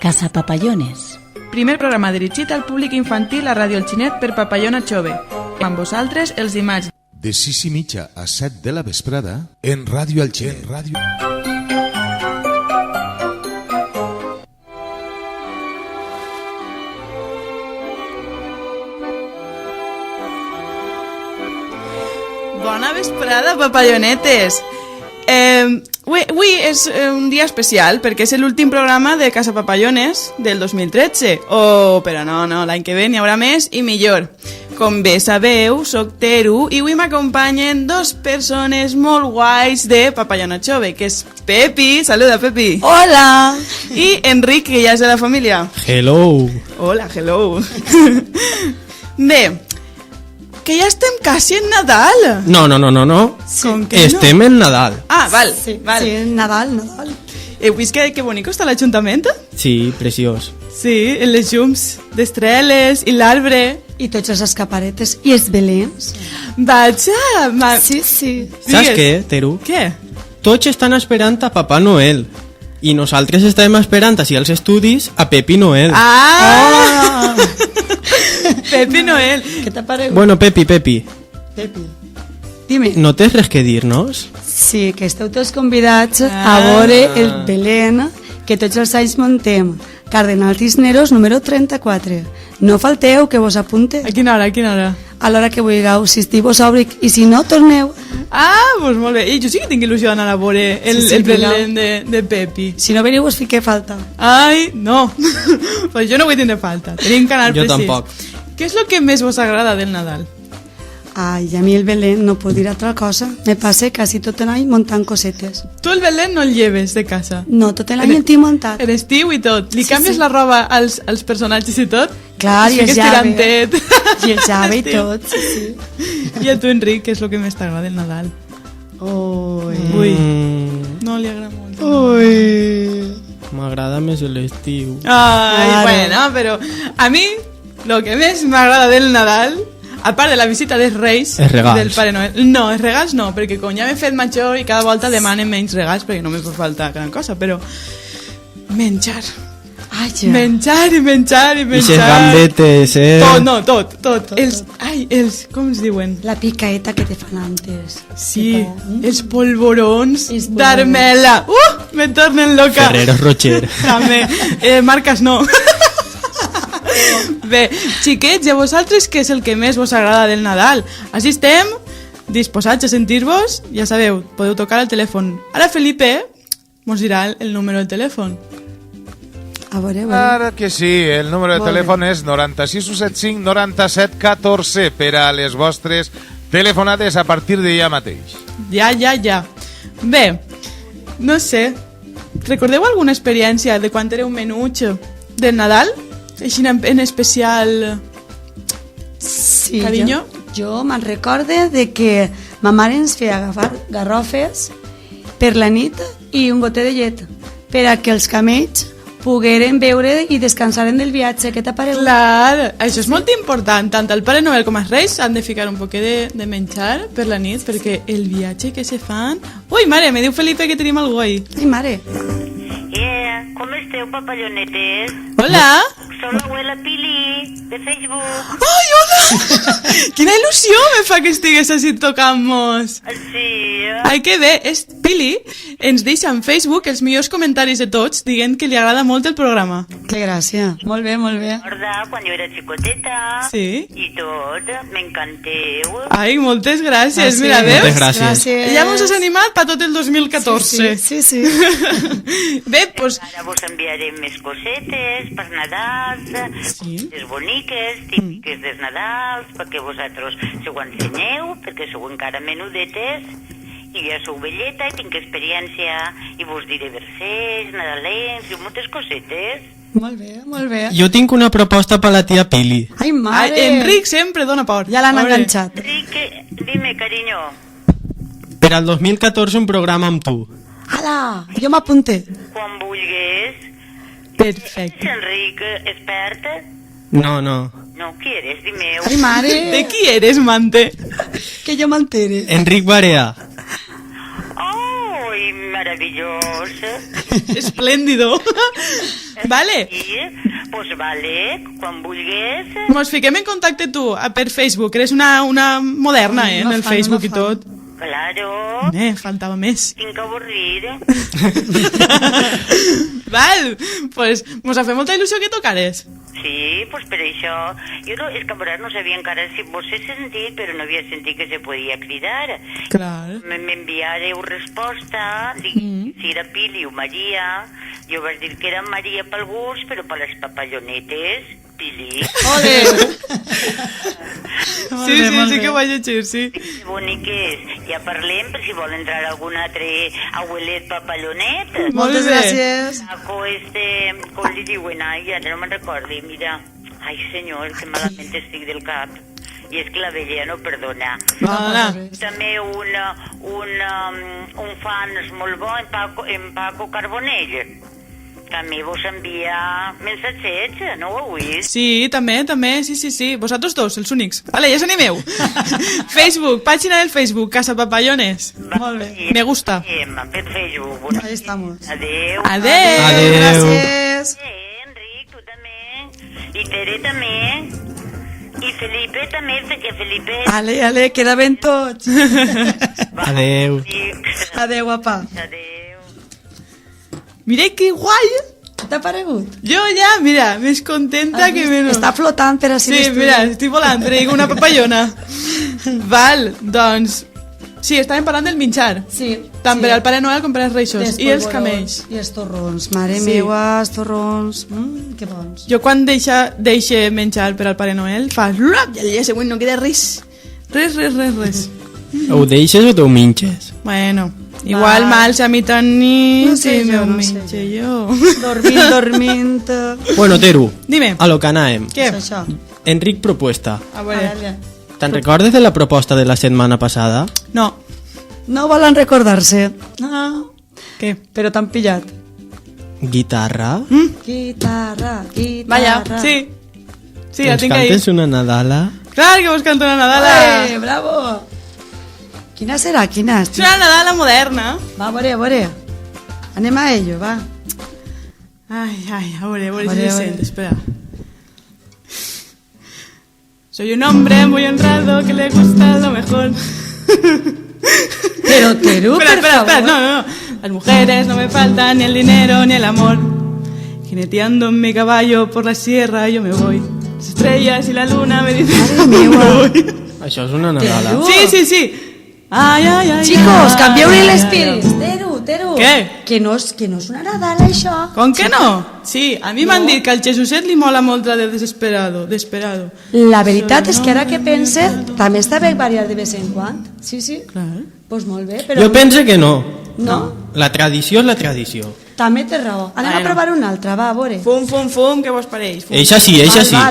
Casa Papallones. Primer programa dirigit al públic infantil a Ràdio El Xinet per Papallona Chove. Amb vosaltres els dimarts. De 6:30 a 7 de la vesprada en Ràdio El Xinet. Bona vesprada, papallonetes! Avui és un dia especial perquè és l'últim programa de Casa Papallones del 2013. Però no, l'any que ve n'hi haurà més i millor. Com bé sabeu, soc Teru i avui m'acompanyen dos persones molt guais de Papallona Chove, que és Pepi, saluda Pepi. Hola! I Enric, que ja és de la família. Hello! Hola, hello. Bé, que ja estem quasi en Nadal. No. Com que Estem en Nadal. Ah, val, Sí, val. sí, Nadal. Heu vist que bonic està l'Ajuntament? Sí, preciós. Sí, les llums d'estreles i l'arbre. I tots els escaparetes i els belens. Vaja! Sí. Saps què, Teru? Què? Tots estan esperant a Papà Noel. I nosaltres estem esperant així als estudis a Pepi Noel. Ah! Pepi Noel. Què t'ha paregut? Bueno, Pepi, Pepi. Dime. no tens res que dir-nos? Sí, que esteu tots convidats a veure el Belén que tots els anys montem. Cardenal Cisneros, número 34. No falteu, que vos apunte. A quina hora? A l'hora que vulgueu, si estiu vos obric, i si no, torneu. Ah, doncs molt bé. I jo sí que tinc il·lusió d'anar a veure el Belén de Pepi. Si no veniu, us fiqué falta. Ai, no. Pues jo no vull tindre falta. Tenim que anar Jo precís. tampoc. Què és el que més vos agrada del Nadal? Ai, a mi el Belén no puc dir altra cosa. Me passe quasi tot l'any muntant cosetes. Tu el Belén no el lleves de casa. No, tot l'any el tinc muntat. En estiu i tot. Li Sí, canvies sí. la roba als personatges i tot? Clar, i el fiques llave. tirantet. I el llave i Estiu. tot, sí. I a tu, Enric, què és el que més t'agrada del Nadal? Ui, no li agrada molt. M'agrada més l'estiu. Ai, Claro. bueno, però a mi el que més m'agrada del Nadal, a part de la visita dels Reis, Els regals. del Pare Noel. No, els regals no, perquè com ja m'he fet major i cada volta demanen menys regals perquè no me fa falta gran cosa, però menjar. Ai, ja. Menjar i menjar i I menjar. ses gambetes, Tot, no, tot. Els, com es diuen? La picaeta que te fan antes. Sí, els polvorons Els polvorons. d'Armela. Me tornen loca. Ferrero Rocher. També. Marques no. Bé, xiquets, i a vosaltres què és el que més vos agrada del Nadal? Així estem, disposats a sentir-vos. Ja sabeu, podeu tocar el telèfon. Ara Felipe mos dirà el número del telèfon. A veure. Ara que sí, el número de telèfon és 9675 97 14 per a les vostres telefonades a partir de ja mateix. Ja. Bé, no sé, recordeu alguna experiència de quan éreu menuts del Nadal? Així en especial... Sí, Carinyo? Jo me'n recorde de que ma mare ens feia agafar garrofes per la nit i un gotet de llet per a que els camells pogueren veure i descansaren del viatge. Què t'ha paregut? Clar, això és molt important. Tant el Pare Noel com els Reis han de ficar un poquet de menjar per la nit, perquè el viatge que se fan... Ui, mare, me diu Felipe que tenim algú ahí. Ai, mare. Com esteu, papallonetes? Hola! Soc l'abuela Pili, de Facebook. Ai, hola! Quina il·lusió me fa que estigues així tocant-nos. Sí, Ai, que bé, és Pili. Ens deixa en Facebook els millors comentaris de tots dient que li agrada molt el programa. Que gràcia. Molt bé. recorda quan jo era xicoteta. Sí. I tot, m'encanteu. Ai, moltes gràcies. Ah, sí. Mira, veus? Moltes gràcies. Ja mos has animat per tot el 2014. Sí. Bé, doncs... Ara vos enviarem més cosetes per Nadal, Sí. les boniques, típiques dels Nadals, perquè vosaltres se ho ensenyeu, perquè sou encara menudetes, i ja sou velleta i tinc experiència, i vos diré versets, nadalens i moltes cosetes. Molt bé. Jo tinc una proposta per la tia Pili. Ai, Ai, mare. Enric sempre dona por. Ja l'han A veure. enganxat. Enrique, dime, cariño. Per al 2014 un programa amb tu. Ala, jo m'apunte. Quan vulguis. Perfecte. Enric, expert? No. No, qui eres? Dime. Ai, mare. De qui eres, Mante? Que jo m'entere. Enric Barea. Ai, Maravillós. Esplèndido. Vale. Sí, pues vale, quan vulguis. Mos fiquem en contacte tu per Facebook. Eres una moderna, en el Facebook i tot. Claro. Faltava més. Tinc que avorrir. Val, pues mos ha fet molta il·lusió que tocares. Sí, pues per això. Jo no, és que a vegades no sabia encara si vos he sentit, però no havia sentit que se podia cridar. Clar. M'enviareu resposta, si era Pili o Maria. Jo vaig dir que era Maria pel gust, però per les papallonetes, Pili. Ole! Sí que ho vaig llegir, sí. Que bonic és. Ja parlem per si vol entrar algun altre abuelet papallonet. Moltes bé. gràcies. Com li diuen? Ai, ara no me'n recordi, mira. Ai, senyor, que malament estic del cap. I és que la vella no perdona. També un fan molt bo, en Paco Carbonell. També vos envia mensatgets, no ho heu vist? Sí, també, sí. Vosaltres dos, els únics. Vale, ja s'animeu. Facebook, pàgina del Facebook, Casa Papallones. Molt bé. Me gusta. Per Facebook. Ahí estamos. Adeu. Adeu. Gràcies. Enric, tu també. I Tere també. I Felipe també, perquè Felipe... Ale, queda ben tots. Adeu. Adeu, guapa. Adeu. Mira que guai. Què t'ha paregut? Jo ja, mira, més contenta que menys. Està flotant per així Sí, mira, estic volant, traigo una papallona. Val, doncs... Sí, estàvem parlant del menjar. Sí. Tant per al Pare Noel com per als Reixos. Dels I els polvorons camells. I els torrons. Mare Sí. meua, els torrons. Que bons. Jo quan deixe menjar per al Pare Noel, fa... I el dia següent no queda res. Res. Ho deixes o t'ho minxes? Bueno, igual mal a mi tan nit, No sé si jo, me no sé menja jo. Dormint. Bueno, Teru, Dime, a lo que anàvem. què? És això. Enric propuesta. A veure. Ara. Te'n recordes de la proposta de la setmana passada? No, No volen recordar-se. No. què? Però t'han pillat. Guitarra? Guitarra. Vaja, sí. Sí, la Ens tinc ahí. cantes una Nadala? Clar que vos canto una Nadala. Bravo. Quina serà? Quina? És una Nadala moderna. Va, a veure. Anem a ello, va. Ai, a veure Vale, si vale. sent, espera. Soy un hombre muy honrado que le gusta lo mejor. Pero, Teru, Espera, no. Las mujeres no me faltan ni el dinero ni el amor. Jineteando en mi caballo por la sierra yo me voy. Las estrellas y la luna me dicen Madre me meva. voy. Això és una Nadala. Sí. Ay. Chicos, ay, canvieu-li ay, l'espírit. ay. Teru. Què? Que no és una Nadala, això. Com que no? Sí, a mi m'han dit que al Jesuset li mola molt la de desesperado. La veritat és que ara que pense, també està bé variar de vez en quan. Sí. Clar. Doncs molt bé, però... Jo pense que no. No? La tradició és la tradició. També té raó. Anem a Bueno. provar una altra, va, a veure. Fum, què vos pareix? Fum. Eixa sí.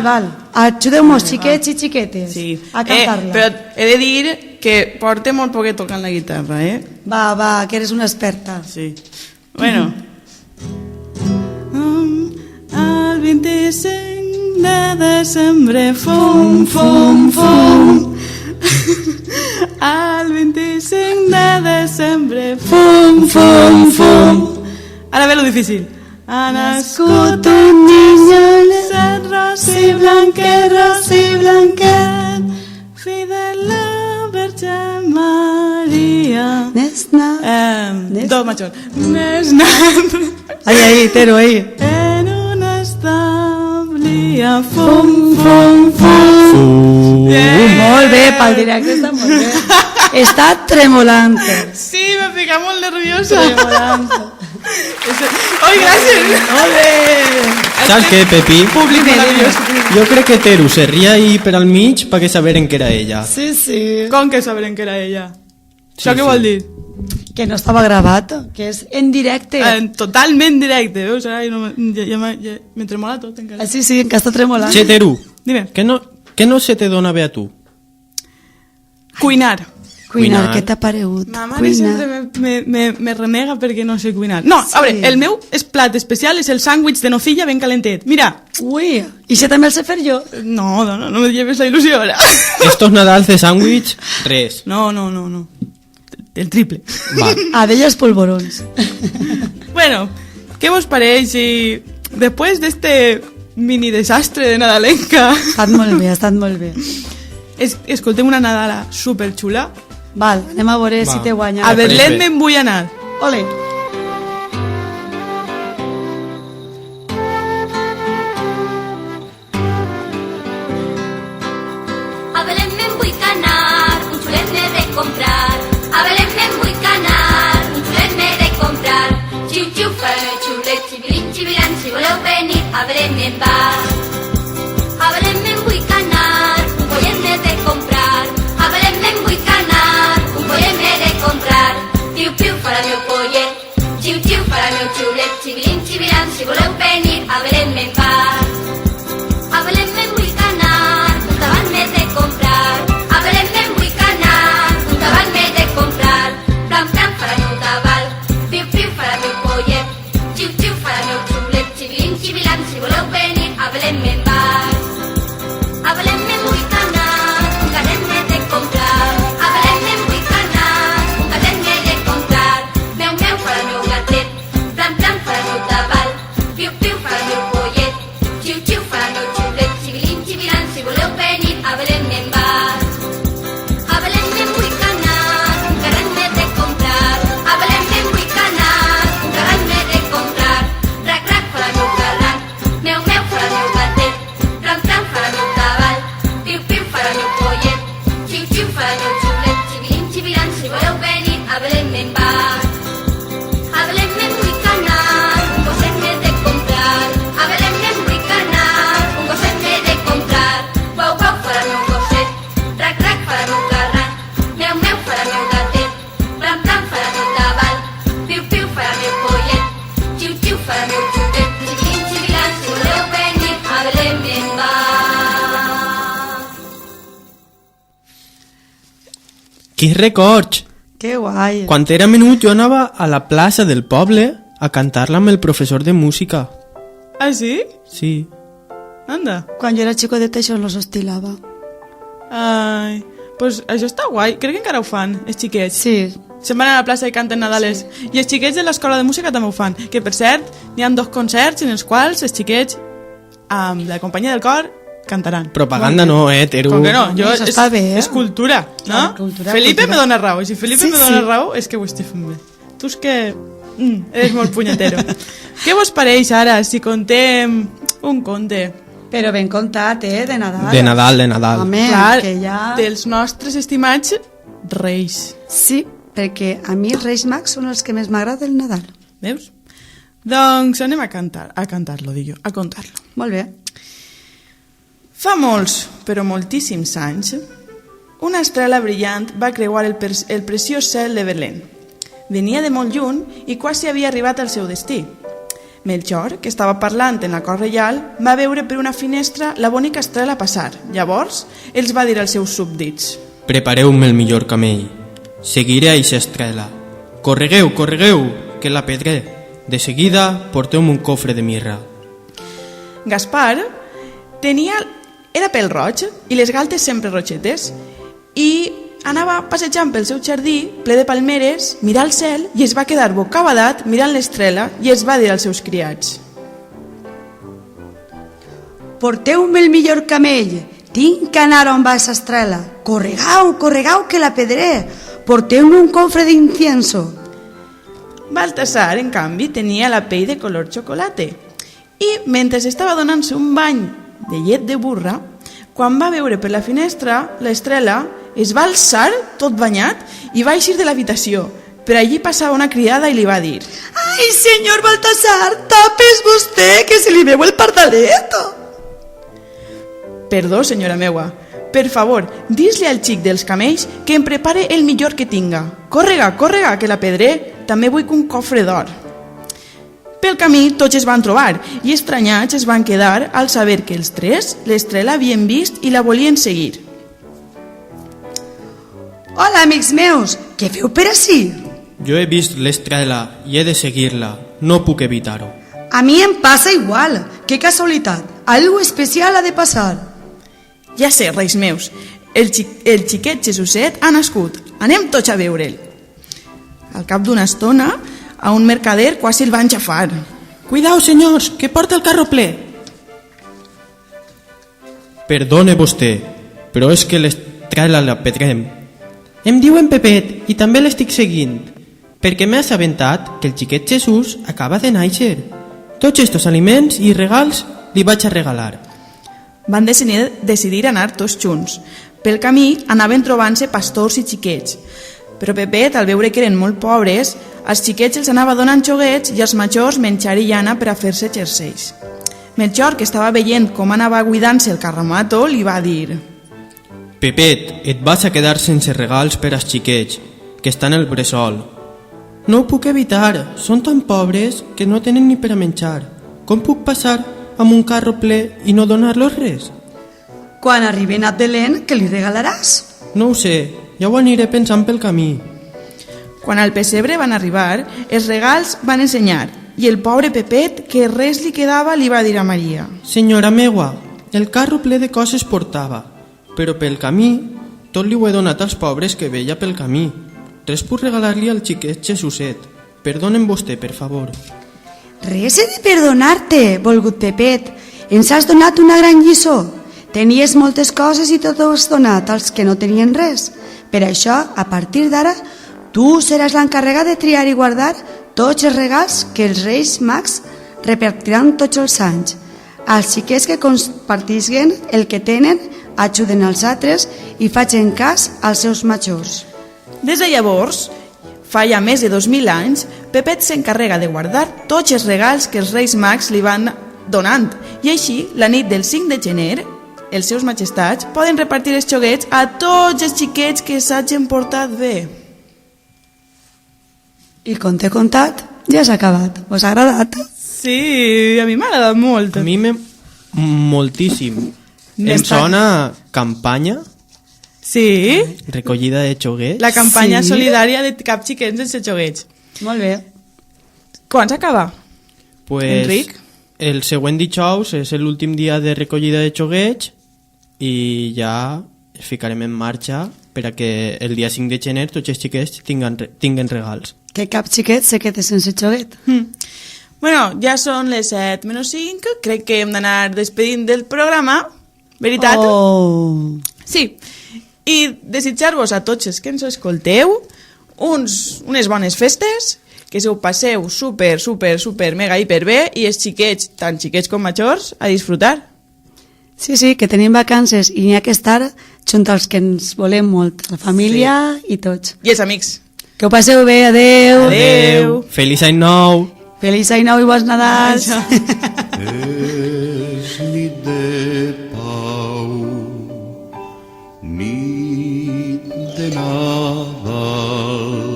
Val. Ajudeu-nos, xiquets i xiquetes, Sí. a cantar-la. Però he de dir que porte molt poquet tocant la guitarra, Va, que eres una experta. Sí. Bueno. Al 25 de desembre, fum. Al 25 de desembre, fum. Ara ve lo difícil. Ha nascut un niño, Rosy Blanquet, fill de la Verge Maria. Do major. Ahí, Teru, ahí. En una establia, fum. Molt bé, pel directe està molt bé. Està tremolant. Sí, me fica molt nerviosa. Tremolant. Ai, gràcies. Molt bé. Saps què, Pepi? Públic meravelloso. Jo crec que Teru se ria ahí per al mig perquè saberen que era ella. Sí. Com que sabrem que era ella? Sí, Això què sí. vol dir? Que no estava gravat, que és en directe. Totalment directe, veus? Ara ja m'he tremolat tot encara. Sí, que està tremolant. Che, Teru, Dime. què no se te dona bé a tu? Cuinar. Cuinar, què t'ha paregut? Ma mare sempre me renega perquè no sé cuinar. No, Sí. a veure, el meu plat especial és el sàndwich de nocilla ben calentet. Mira. Ui, i això també el sé fer jo? No me lleves la il·lusió ara. Estos Nadals de sándwich, res. No. del triple. Va. A d'elles polvorons. Bueno, ¿qué vos pareix si después de este mini desastre de nadalenca Ha estat molt bé, ha estat molt bé. escoltem una Nadala superxula? Val, anem a veure si te guanya. A Berlín bé. me'n vull anar. Ole. A Belén me'n vull anar, un xulet m'he de comprar. A Belén me'n vull anar, un xulet m'he de comprar. Xiu, xiu, farà el xulet, xivilin, xivilan, si voleu venir, a Belén me'n va. A Belén me'n vull anar, un pollet m'he de comprar. A Belén me'n vull anar, un pollet m'he de comprar. Piu, piu, farà el meu pollet, xiu, xiu, farà el meu xulet, xivilin, xivilan, si voleu venir, a Belén me'n va. A Belén me'n vull anar, un cavall m'he de comprar. A Belén me'n vull anar, un cavall m'he de comprar. Plam, plam, farà el meu cavall, piu, piu, farà el meu pollet, xiu, xiu, farà el meu xulet, xivilin, xivilan, si voleu venir, a Belén me'n va. A Belén me'n vull anar, un gatet m'he de comprar. A Belén me'n vull anar, un gatet m'he de comprar. Meu, meu, farà el meu gatet, plam, plam, farà el meu cavall, piu, piu, farà el meu pollet, xiu, xiu, farà el meu xulet, xivilin, xivilan, si voleu venir, a Belén me'n va. A Belén me'n vull anar, un carret m'he de comprar. A Belén me'n vull anar, un carret m'he de comprar. Rac, rac, farà el meu carret, meu, meu, farà el meu gatet, plam, plam, farà el meu cavall, piu, piu, farà el meu pollet, xiu, xiu, farà el meu xulet, xivilin, xivilan, si voleu venir, a Belén me'n va. A Belén me'n vull anar, un gosset m'he de comprar. A Belén me'n vull anar, un gosset m'he de comprar. Guau, guau, farà el meu gosset, rac, rac, farà el meu carret, meu, meu, farà el meu gatet, plam, plam, farà el meu cavall, piu, piu, farà el meu pollet, xiu, xiu, farà el meu xulet, xivilin, xivilan, si voleu venir, a Belén me'n va. Quins records! Que guai. Quan era menut jo anava a la plaça del poble a cantar-la amb el professor de música. Ah, sí? Sí. Anda. Quan jo era xicodeta això no s'estilava. Ai, pues això està guai. Crec que encara ho fan, els xiquets. Sí. Se'n van a la plaça i canten Nadales. I els xiquets de l'escola de música també ho fan. Que, per cert, n'hi ha 2 concerts en els quals els xiquets, amb la companyia del cor, cantaran. Propaganda no, Tero. Com que no? Jo, Això està bé, eh? És cultura, no? Clar, cultura, Felipe cultura. me dona raó. I si Felipe Sí, me dona sí. raó, és que ho estic fent bé. Tu és que... eres molt punyetero. Què vos pareix ara si contem un conte? Però ben contat, de Nadal. De Nadal, de Nadal. Home, Clar, que ja... dels nostres estimats reis. Sí, perquè a mi els Reis Mags són els que més m'agrada el Nadal. Veus? Doncs anem a cantar-lo, dic jo, a contar-lo. Molt bé. Fa molts, però moltíssims anys, una estrela brillant va creuar el preciós cel de Belén. Venia de molt lluny i quasi havia arribat al seu destí. Melchor, que estava parlant en la cort reial, va veure per una finestra la bonica estrela passar. Llavors, els va dir als seus súbdits: Prepareu-me el millor camell. Seguiré a eixa estrela. Corregueu, corregueu, que la pedré. De seguida, porteu-me un cofre de mirra. Gaspar era pèl roig i les galtes sempre roixetes i anava passejant pel seu jardí ple de palmeres, mirar el cel i es va quedar bocabadat mirant l'estrela i es va dir als seus criats: Porteu-me el millor camell. Tinc que anar on va aquesta estrela. Corregau, corregau, que la pedré. Porteu-me un cofre d'incienso. Baltasar, en canvi, tenia la pell de color xocolate i, mentre estava donant-se un bany de llet de burra, quan va veure per la finestra l'estrela, es va alçar tot banyat i va eixir de l'habitació. Per allí passava una criada i li va dir: Ai, senyor Baltasar, tapes vostè, que se li veu el pardalet. Perdó, senyora meua. Per favor, dis-li al xic dels camells que em prepare el millor que tinga. Córrega, córrega, que la pedré. També vull un cofre d'or. Pel camí tots es van trobar i estranyats es van quedar al saber que els tres l'estrela havien vist i la volien seguir. Hola, amics meus, què feu per ací? Jo he vist l'estrela i he de seguir-la. No puc evitar-ho. A mi em passa igual. Que casualitat. Algo especial ha de passar. Ja sé, reis meus, el xiquet Jesuset ha nascut. Anem tots a veure'l. al cap d'una estona, a un mercader quasi el van xafar. Cuidao, senyors, que porta el carro ple. Perdone vostè, però és que l'estrela la pedrem. Em diuen Pepet i també l'estic seguint, perquè m'he assabentat que el xiquet Jesús acaba de néixer. Tots estos aliments i regals li vaig a regalar. Van decidir anar tots junts. Pel camí anaven trobant-se pastors i xiquets. Però Pepet, al veure que eren molt pobres, als xiquets els anava donant xoguets i als majors menjar i llana per a fer-se jerseis. Melchor, que estava veient com anava guidant-se el carromato, li va dir: Pepet, et vas a quedar sense regals per als xiquets, que estan al bressol. No ho puc evitar, són tan pobres que no tenen ni per a menjar. Com puc passar amb un carro ple i no donar-los res? Quan arriben a Belén, què li regalaràs? No ho sé, ja ho aniré pensant pel camí. Quan al pessebre van arribar, els regals van ensenyar, i el pobre Pepet, que res li quedava, li va dir a Maria: Senyora meua, el carro ple de coses portava, però pel camí tot li ho he donat als pobres que veia pel camí. Res puc regalar-li al xiquet Jesuset. Perdonen vostè, per favor. Res he de perdonar-te, volgut Pepet. Ens has donat una gran lliçó. Tenies moltes coses i tot ho has donat als que no tenien res. Per això, a partir d'ara, tu seràs l'encarregat de triar i guardar tots els regals que els Reis Mags repartiran tots els anys. Els xiquets que compartisquen el que tenen, ajuden als altres i facin cas als seus majors. Des de llavors, fa ja més de 2.000 anys, Pepet s'encarrega de guardar tots els regals que els Reis Mags li van donant, i així, la nit del 5 de gener, els seus majestats poden repartir els xoguets a tots els xiquets que s'hagin portat bé. I com t'he contat, ja s'ha acabat. Us ha agradat? Sí, a mi m'ha agradat molt. A mi moltíssim. Em sona campanya, Sí, recollida de xoguets. la campanya Sí. solidària de cap xiquet sense xoguets. Molt bé. Quan s'acaba? Pues, Enric? el següent dijous és l'últim dia de recollida de xoguets i ja es ficarem en marxa per a que el dia 5 de gener tots els xiquets tinguen regals. Que cap xiquet se quede sense xoguet. Bueno, ja són les 7 menys 5, crec que hem d'anar despedint del programa, veritat? Oh. Sí, i desitjar-vos a tots els que ens escolteu unes bones festes, que se ho passeu super, super, super, mega, hiper bé, i els xiquets, tant xiquets com majors, a disfrutar. Sí, sí, que tenim vacances i n'hi ha que estar junt als que ens volem molt, la família i tots. I els amics. Que ho passeu bé, adeu. Adeu. Feliç any nou! Feliç any nou i bons Nadals. És nit de pau, nit de Nadal.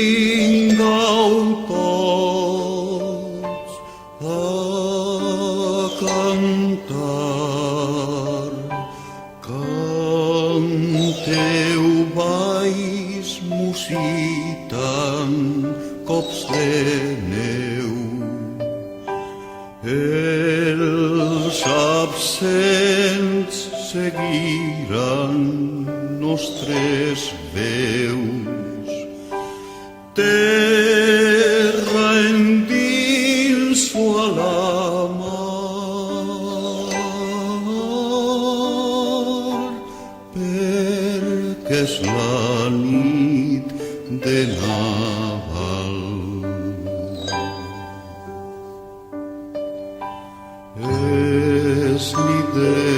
Vingueu tots a cantar, canteu balls musitant cops de neu. Els absents seguiran nostres veus. Terra endinso a la mar, perquè és la nit de Nadal. És nit de